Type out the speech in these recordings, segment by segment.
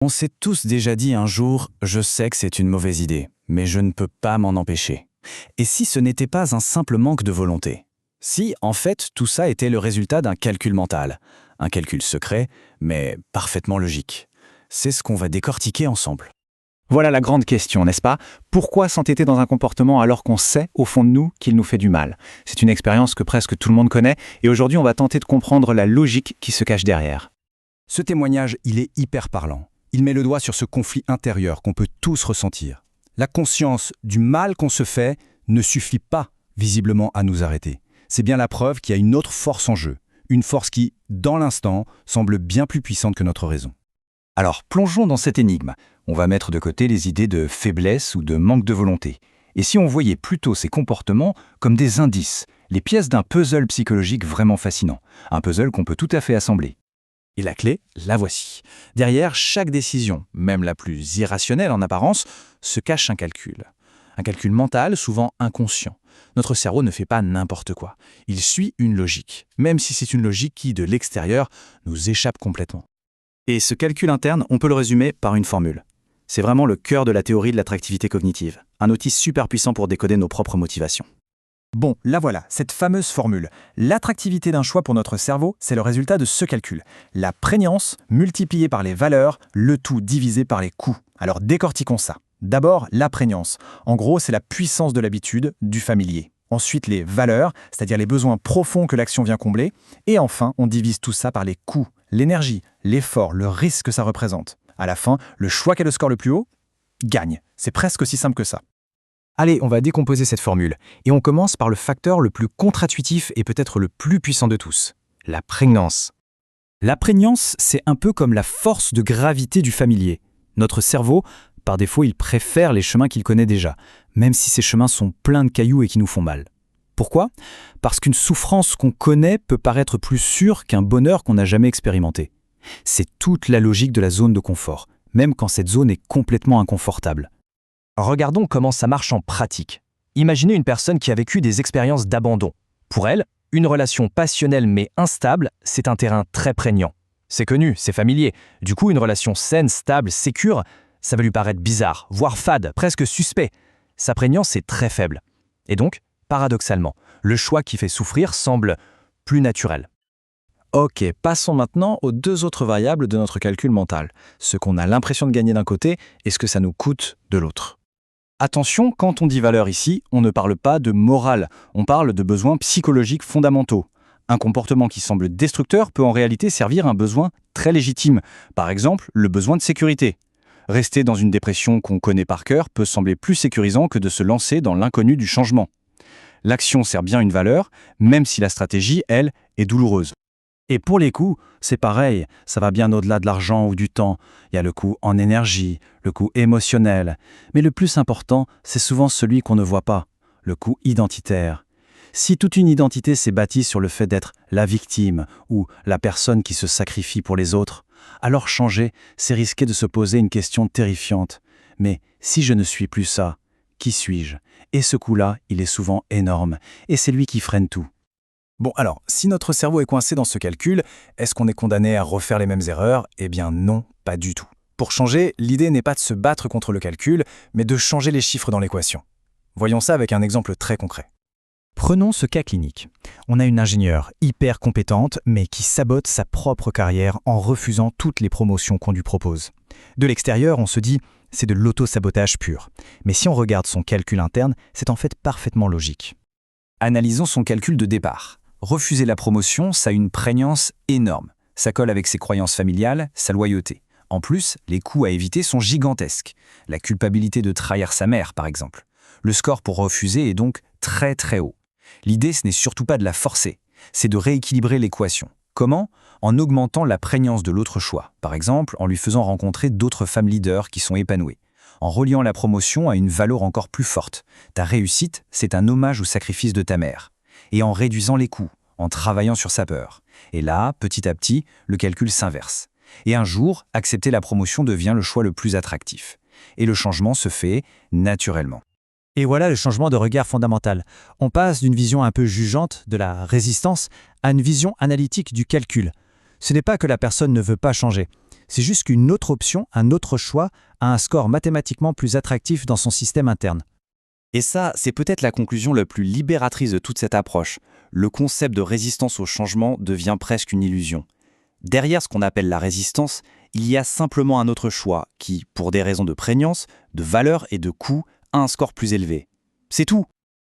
On s'est tous déjà dit un jour « je sais que c'est une mauvaise idée, mais je ne peux pas m'en empêcher ». Et si ce n'était pas un simple manque de volonté? Si, en fait, tout ça était le résultat d'un calcul mental. Un calcul secret, mais parfaitement logique. C'est ce qu'on va décortiquer ensemble. Voilà la grande question, n'est-ce pas? Pourquoi s'entêter dans un comportement alors qu'on sait, au fond de nous, qu'il nous fait du mal? C'est une expérience que presque tout le monde connaît, et aujourd'hui on va tenter de comprendre la logique qui se cache derrière. Ce témoignage, il est hyper parlant. Il met le doigt sur ce conflit intérieur qu'on peut tous ressentir. La conscience du mal qu'on se fait ne suffit pas, visiblement, à nous arrêter. C'est bien la preuve qu'il y a une autre force en jeu. Une force qui, dans l'instant, semble bien plus puissante que notre raison. Alors, plongeons dans cette énigme. On va mettre de côté les idées de faiblesse ou de manque de volonté. Et si on voyait plutôt ces comportements comme des indices, les pièces d'un puzzle psychologique vraiment fascinant, un puzzle qu'on peut tout à fait assembler. Et la clé, la voici. Derrière chaque décision, même la plus irrationnelle en apparence, se cache un calcul. Un calcul mental, souvent inconscient. Notre cerveau ne fait pas n'importe quoi. Il suit une logique, même si c'est une logique qui, de l'extérieur, nous échappe complètement. Et ce calcul interne, on peut le résumer par une formule. C'est vraiment le cœur de la théorie de l'attractivité cognitive, un outil super puissant pour décoder nos propres motivations. Bon, la voilà, cette fameuse formule. L'attractivité d'un choix pour notre cerveau, c'est le résultat de ce calcul. La prégnance multipliée par les valeurs, le tout divisé par les coûts. Alors décortiquons ça. D'abord, la prégnance. En gros, c'est la puissance de l'habitude, du familier. Ensuite, les valeurs, c'est-à-dire les besoins profonds que l'action vient combler. Et enfin, on divise tout ça par les coûts, l'énergie, l'effort, le risque que ça représente. À la fin, le choix qui a le score le plus haut gagne. C'est presque aussi simple que ça. Allez, on va décomposer cette formule. Et on commence par le facteur le plus contre-intuitif et peut-être le plus puissant de tous, la prégnance. La prégnance, c'est un peu comme la force de gravité du familier. Notre cerveau, par défaut, il préfère les chemins qu'il connaît déjà, même si ces chemins sont pleins de cailloux et qui nous font mal. Pourquoi? Parce qu'une souffrance qu'on connaît peut paraître plus sûre qu'un bonheur qu'on n'a jamais expérimenté. C'est toute la logique de la zone de confort, même quand cette zone est complètement inconfortable. Regardons comment ça marche en pratique. Imaginez une personne qui a vécu des expériences d'abandon. Pour elle, une relation passionnelle mais instable, c'est un terrain très prégnant. C'est connu, c'est familier. Du coup, une relation saine, stable, sécure, ça va lui paraître bizarre, voire fade, presque suspect. Sa prégnance est très faible. Et donc, paradoxalement, le choix qui fait souffrir semble plus naturel. Ok, passons maintenant aux deux autres variables de notre calcul mental. Ce qu'on a l'impression de gagner d'un côté et ce que ça nous coûte de l'autre. Attention, quand on dit valeur ici, on ne parle pas de morale, on parle de besoins psychologiques fondamentaux. Un comportement qui semble destructeur peut en réalité servir un besoin très légitime, par exemple le besoin de sécurité. Rester dans une dépression qu'on connaît par cœur peut sembler plus sécurisant que de se lancer dans l'inconnu du changement. L'action sert bien une valeur, même si la stratégie, elle, est douloureuse. Et pour les coûts, c'est pareil, ça va bien au-delà de l'argent ou du temps. Il y a le coût en énergie, le coût émotionnel. Mais le plus important, c'est souvent celui qu'on ne voit pas, le coût identitaire. Si toute une identité s'est bâtie sur le fait d'être la victime ou la personne qui se sacrifie pour les autres, alors changer, c'est risquer de se poser une question terrifiante. Mais si je ne suis plus ça, qui suis-je? Et ce coût-là, il est souvent énorme, et c'est lui qui freine tout. Bon alors, si notre cerveau est coincé dans ce calcul, est-ce qu'on est condamné à refaire les mêmes erreurs? Eh bien non, pas du tout. Pour changer, l'idée n'est pas de se battre contre le calcul, mais de changer les chiffres dans l'équation. Voyons ça avec un exemple très concret. Prenons ce cas clinique. On a une ingénieure hyper compétente, mais qui sabote sa propre carrière en refusant toutes les promotions qu'on lui propose. De l'extérieur, on se dit « c'est de l'auto-sabotage pur ». Mais si on regarde son calcul interne, c'est en fait parfaitement logique. Analysons son calcul de départ. Refuser la promotion, ça a une prégnance énorme. Ça colle avec ses croyances familiales, sa loyauté. En plus, les coûts à éviter sont gigantesques. La culpabilité de trahir sa mère, par exemple. Le score pour refuser est donc très très haut. L'idée, ce n'est surtout pas de la forcer, c'est de rééquilibrer l'équation. Comment? En augmentant la prégnance de l'autre choix. Par exemple, en lui faisant rencontrer d'autres femmes leaders qui sont épanouies. En reliant la promotion à une valeur encore plus forte. Ta réussite, c'est un hommage au sacrifice de ta mère. Et en réduisant les coûts, en travaillant sur sa peur. Et là, petit à petit, le calcul s'inverse. Et un jour, accepter la promotion devient le choix le plus attractif. Et le changement se fait naturellement. Et voilà le changement de regard fondamental. On passe d'une vision un peu jugeante de la résistance à une vision analytique du calcul. Ce n'est pas que la personne ne veut pas changer, C'est juste qu'une autre option, un autre choix, a un score mathématiquement plus attractif dans son système interne. Et ça, c'est peut-être la conclusion la plus libératrice de toute cette approche. Le concept de résistance au changement devient presque une illusion. Derrière ce qu'on appelle la résistance, il y a simplement un autre choix qui, pour des raisons de prégnance, de valeur et de coût, a un score plus élevé. C'est tout.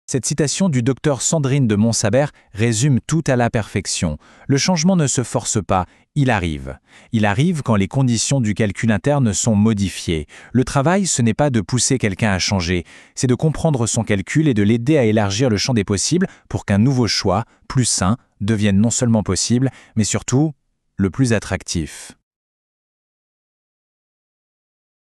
Cette citation du docteur Sandrine de Montsabert résume tout à la perfection. Le changement ne se force pas, il arrive. Il arrive quand les conditions du calcul interne sont modifiées. Le travail, ce n'est pas de pousser quelqu'un à changer, c'est de comprendre son calcul et de l'aider à élargir le champ des possibles pour qu'un nouveau choix, plus sain, devienne non seulement possible, mais surtout le plus attractif.